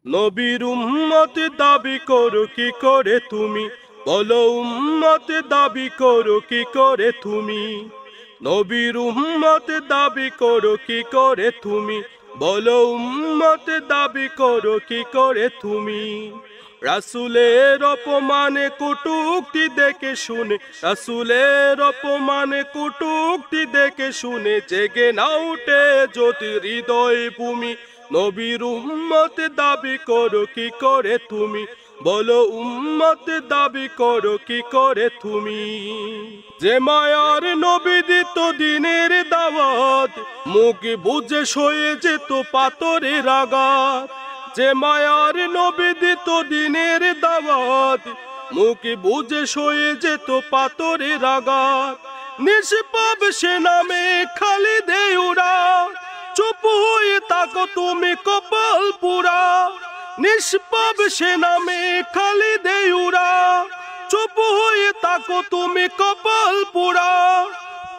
নবীর উম্মত দাবি করো কি করে তুমি, বলো উম্মত দাবি করো কি করে তুমি। নবীর উম্মত দাবি করো কি করে তুমি, বলো উম্মত দাবি করো কি করে তুমি। রাসূলের অপমানে কটূক্তি দেখে শুনে, রাসূলের অপমানে কটূক্তি দেখে শুনে জেগে না উঠে যদি হৃদয় ভূমি। নবীর উম্মত দাবি করো কি করে তুমি, বলো উম্মত দাবি করো কি করে তুমি। যে মায়ার নবী দিত দিনের দাওয়াত, মুখ বুঝে সয়ে যেত পাথরের আঘাত। যে মায়ার নবী দিত দিনের দাওয়াত, মুখ বুঝে সয়ে যেত পাথরের আঘাত। নিষ্পাপ সে নামে খালি দেউরা, চুপ হয়ে থাকো তুমি কপাল পুরা। নিষ্পাপ সে নামে খালি দেউরা, চুপ হয়ে থাকো তুমি কপাল পুরা।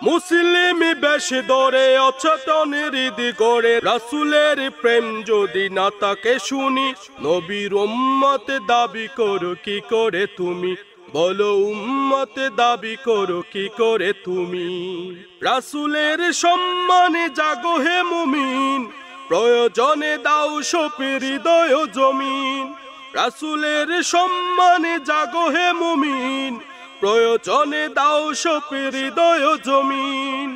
মুসলিম বেশ ধরে অচেতন হৃদি গড়ে, রাসূলের প্রেম যদি না তাকে শুনি। নবীর উম্মত দাবি করো কি করে তুমি, বলো উম্মত দাবি করো কি করে তুমি। রাসূলের সম্মানে জাগো হে মুমিন, প্রয়োজনে দাও সপে হৃদয় জমিন। রাসূলের সম্মানে জাগো হে মুমিন, প্রয়োজনে দাও সপে হৃদয় জমিন।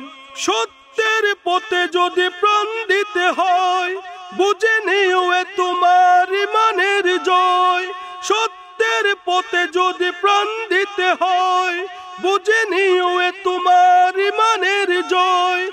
সত্যের পথে যদি প্রাণ দিতে হয়, বুঝে নিও এ তোমার ইমানের জয়। সত্যের পথে যদি প্রাণ দিতে হয়, বুঝে নিও এ তোমার ইমানের জয়।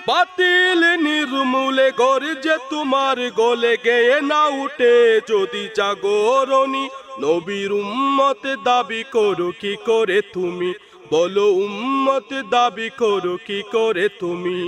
বাতিল নির্মূলে গর্জে তোমার গলে গেয়ে না উঠে যদি জাগরণী। নবীর উম্মত দাবি করো কি করে তুমি, বলো উম্মত দাবি করো কি করে তুমি।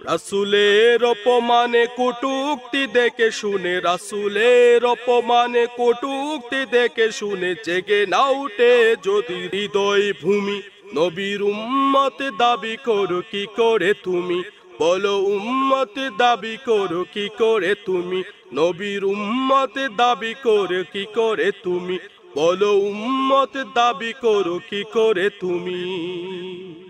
রাসূলের অপমানে কটূক্তি দেখে শুনে, রাসূলের অপমানে কটূক্তি দেখে শুনে জেগে না উঠে যদি হৃদয় ভূমি। নবীর উম্মত দাবি করো কি করে তুমি, বলো উম্মত দাবি করো কি করে তুমি। নবীর উম্মত দাবি করো কি করে তুমি, বলো উম্মত দাবি করো কি করে তুমি।